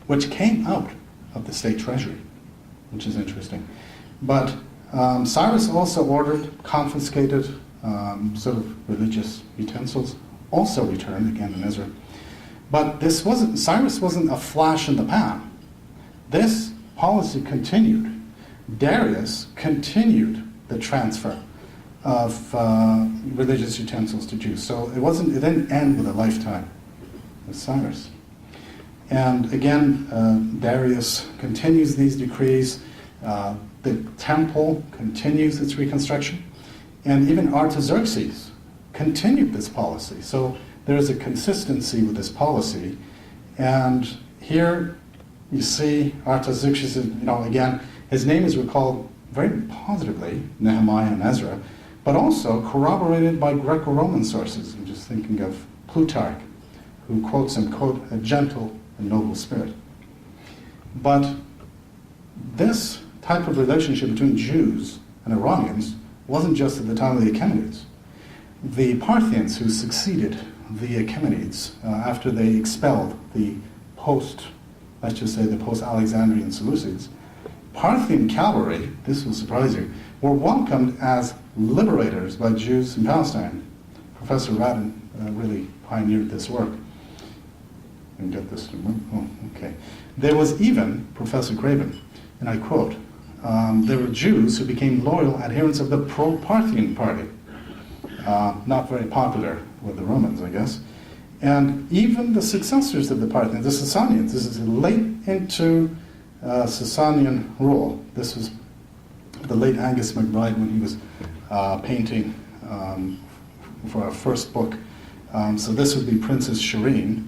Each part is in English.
which came out of the state treasury, which is interesting. But Cyrus also ordered confiscated sort of religious utensils, also returned again in Ezra. But Cyrus wasn't a flash in the pan. This policy continued. Darius continued the transfer of religious utensils to Jews. So it didn't end with a lifetime with Cyrus. And again, Darius continues these decrees. The temple continues its reconstruction. And even Artaxerxes continued this policy. So there is a consistency with this policy. And here you see Artaxerxes, again, his name is recalled very positively, Nehemiah and Ezra, but also corroborated by Greco-Roman sources. I'm just thinking of Plutarch, who quotes him, quote, a gentle and noble spirit. But this type of relationship between Jews and Iranians wasn't just at the time of the Achaemenids. The Parthians who succeeded the Achaemenids after they expelled the post-Alexandrian Seleucids, Parthian cavalry, this will surprise you, were welcomed as liberators by Jews in Palestine. Professor Radin really pioneered this work. And get this to move. Oh, okay. There was even, Professor Graben, and I quote, there were Jews who became loyal adherents of the pro-Parthian party. Not very popular with the Romans, I guess. And even the successors of the Parthians, the Sasanians, this is late into Sasanian rule. This was the late Angus MacBride when he was painting for our first book. So this would be Princess Shireen,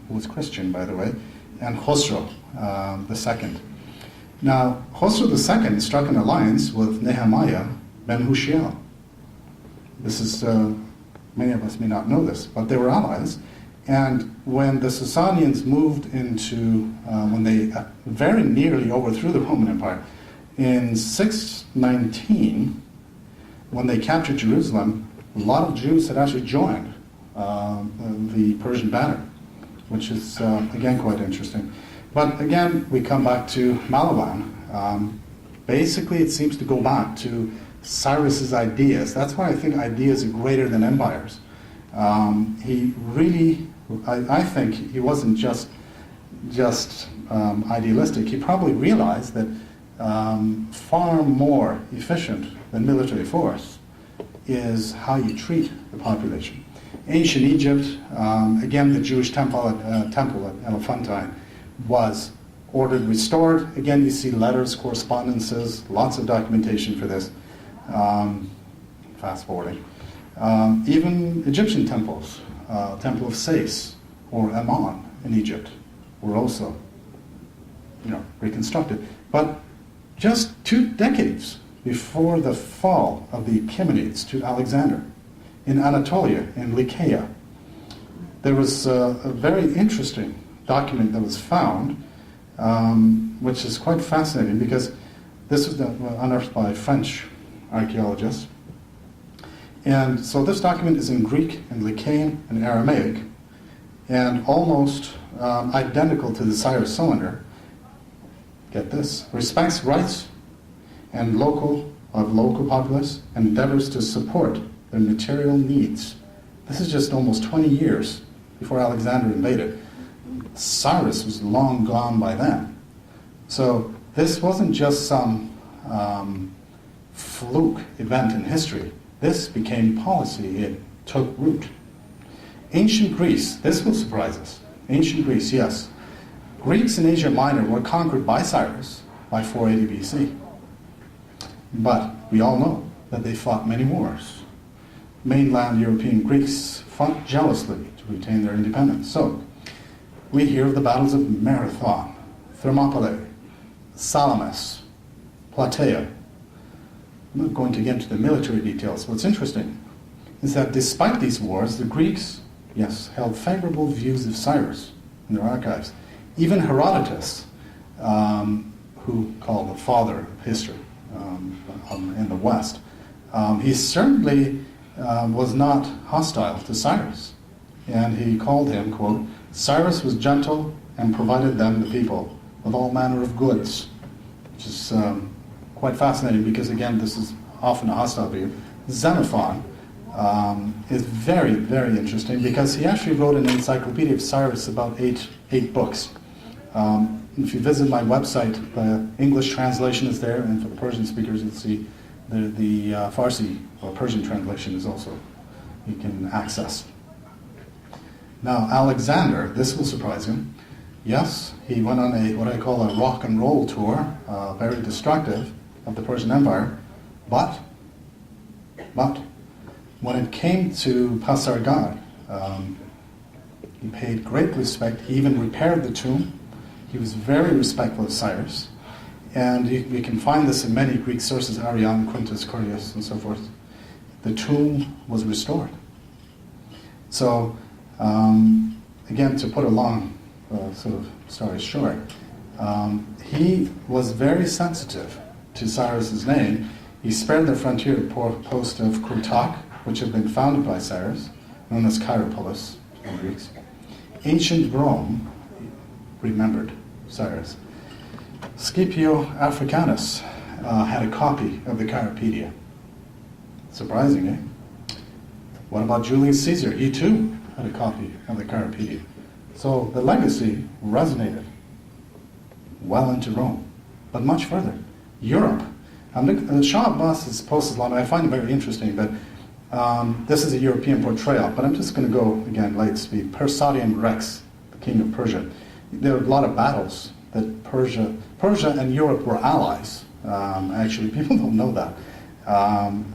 who was Christian, by the way, and Khosrow II. Now, Khosrow II struck an alliance with Nehemiah ben Hushiel. This is, many of us may not know this, but they were allies. And when the Sasanians moved into, when they very nearly overthrew the Roman Empire, in 619, when they captured Jerusalem, a lot of Jews had actually joined the Persian banner, which is, again, quite interesting. But again, we come back to Malaban. Basically, it seems to go back to Cyrus's ideas. That's why I think ideas are greater than empires. He really, I think he wasn't just idealistic. He probably realized that far more efficient than military force is how you treat the population. Ancient Egypt, again, the Jewish temple at Elephantine was ordered restored. Again, you see letters, correspondences, lots of documentation for this. Fast forwarding. Even Egyptian temples, Temple of Sais or Ammon in Egypt, were also, reconstructed. But just 2 decades before the fall of the Achaemenids to Alexander, in Anatolia, in Lycaea, there was a very interesting document that was found, which is quite fascinating because this was unearthed by French archaeologists. And so this document is in Greek and Lycaean and Aramaic, and almost identical to the Cyrus Cylinder. Get this: respects rights and local populace and endeavors to support their material needs. This is just almost 20 years before Alexander invaded. Cyrus was long gone by then. So this wasn't just some fluke event in history. This became policy. It took root. Ancient Greece, this will surprise us. Ancient Greece, yes. Greeks in Asia Minor were conquered by Cyrus by 480 BC. But we all know that they fought many wars. Mainland European Greeks fought jealously to retain their independence. So we hear of the battles of Marathon, Thermopylae, Salamis, Plataea. I'm not going to get into the military details. What's interesting is that despite these wars, the Greeks, yes, held favorable views of Cyrus in their archives. Even Herodotus, who called the father of history in the West, he certainly was not hostile to Cyrus. And he called him, quote, Cyrus was gentle and provided them, the people, with all manner of goods, which is quite fascinating because, again, this is often a hostile view. Xenophon is very, very interesting because he actually wrote an Encyclopedia of Cyrus, about eight books. If you visit my website, the English translation is there, and for the Persian speakers, you'll see the Farsi or Persian translation is also you can access. Now, Alexander, this will surprise him. Yes, he went on what I call a rock and roll tour, very destructive of the Persian Empire, but when it came to Pasargad, he paid great respect. He even repaired the tomb. He was very respectful of Cyrus. And we can find this in many Greek sources, Arrian, Quintus, Curtius, and so forth. The tomb was restored. So, again, to put a long sort of story short, he was very sensitive to Cyrus's name. He spared the frontier post of Kurtak, which had been founded by Cyrus, known as Chiropolis in Greeks. Ancient Rome remembered Cyrus. Scipio Africanus had a copy of the Chiropedia. Surprising, eh? What about Julius Caesar? He too had a copy of the Chiropedia. So the legacy resonated well into Rome, but much further. Europe. The Shah Abbas's post-Islam, I find it very interesting, but this is a European portrayal, but I'm just going to go, again, light speed. Persadian Rex, the king of Persia. There were a lot of battles that Persia and Europe were allies. Actually, people don't know that.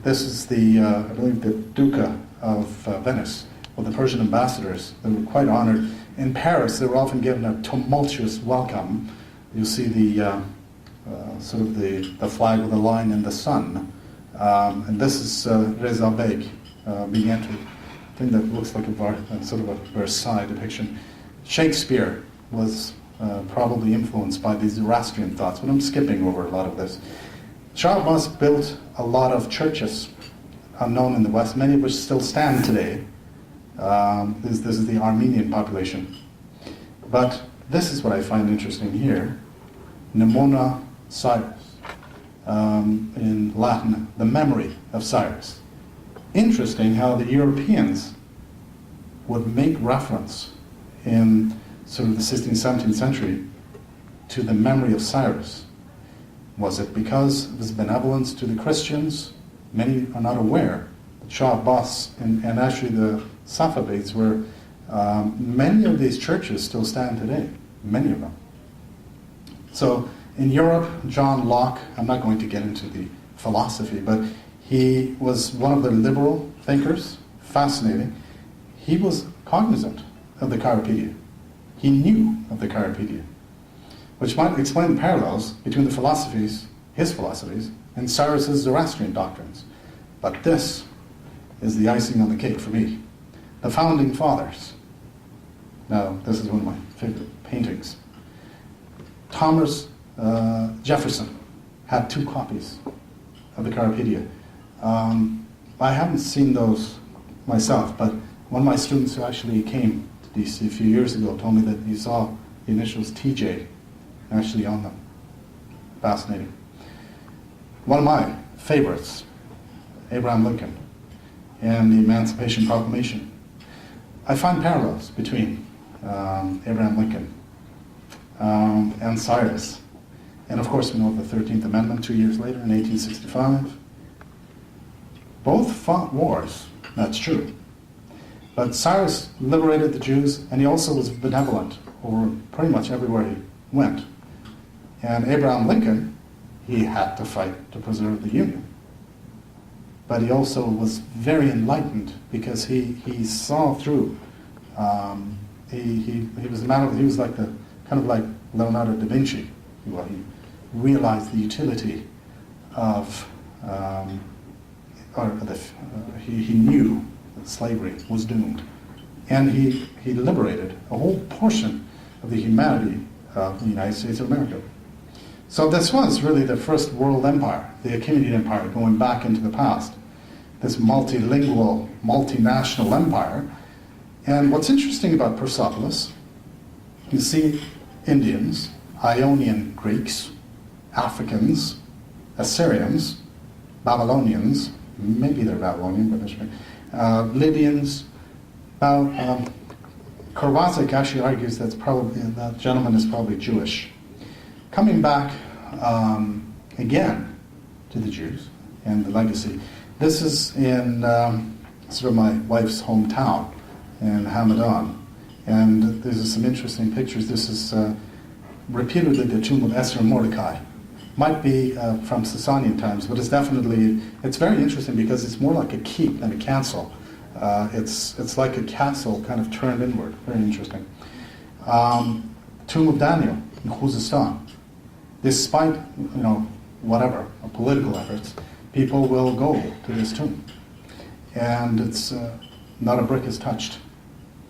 This is I believe, the Duca of Venice, or the Persian ambassadors. They were quite honored. In Paris, they were often given a tumultuous welcome. You see the flag with the lion and the sun. And this is Reza Beg being entered. I think that looks like a sort of a Versailles depiction. Shakespeare was probably influenced by these Zoroastrian thoughts, but I'm skipping over a lot of this. Shah Abbas built a lot of churches unknown in the West, many of which still stand today. This is the Armenian population. But this is what I find interesting here. Mnemona Cyrus. In Latin, the memory of Cyrus. Interesting how the Europeans would make reference in sort of the 16th, 17th century to the memory of Cyrus. Was it because of his benevolence to the Christians? Many are not aware that Shah Abbas and actually the Safavids were, many of these churches still stand today, many of them. So in Europe, John Locke, I'm not going to get into the philosophy, but he was one of the liberal thinkers, fascinating. He was cognizant of the Chiropedia. He knew of the Chiropedia, which might explain the parallels between the philosophies, his philosophies, and Cyrus's Zoroastrian doctrines. But this is the icing on the cake for me. The Founding Fathers. Now, this is one of my favorite paintings. Thomas Jefferson had 2 copies of the Chiropedia. I haven't seen those myself, but one of my students who actually came to DC a few years ago told me that he saw the initials TJ actually on them. Fascinating. One of my favorites, Abraham Lincoln and the Emancipation Proclamation. I find parallels between Abraham Lincoln and Cyrus. And of course, we know the 13th Amendment 2 years later in 1865. Both fought wars, that's true. But Cyrus liberated the Jews, and he also was benevolent over pretty much everywhere he went. And Abraham Lincoln, he had to fight to preserve the Union. But he also was very enlightened because he saw through. He was a man of, he was like the kind of like Leonardo da Vinci. Well, he realized the utility of, he knew that slavery was doomed, and he liberated a whole portion of the humanity of the United States of America. So this was really the first world empire, the Achaemenid Empire, going back into the past. This multilingual, multinational empire. And what's interesting about Persepolis You see Indians, Ionian Greeks, Africans, Assyrians, Babylonians, maybe they're Babylonian, but Lydians. Now, Korwazik actually argues that gentleman is probably Jewish. Coming back again to the Jews and the legacy, this is in sort of my wife's hometown in Hamadan. And there's some interesting pictures. This is reputedly the tomb of Esther and Mordecai. Might be from Sasanian times, but it's very interesting because it's more like a keep than a castle. It's like a castle kind of turned inward. Very interesting. Tomb of Daniel in Khuzestan. Despite, whatever, political efforts, people will go to this tomb. And it's not a brick is touched.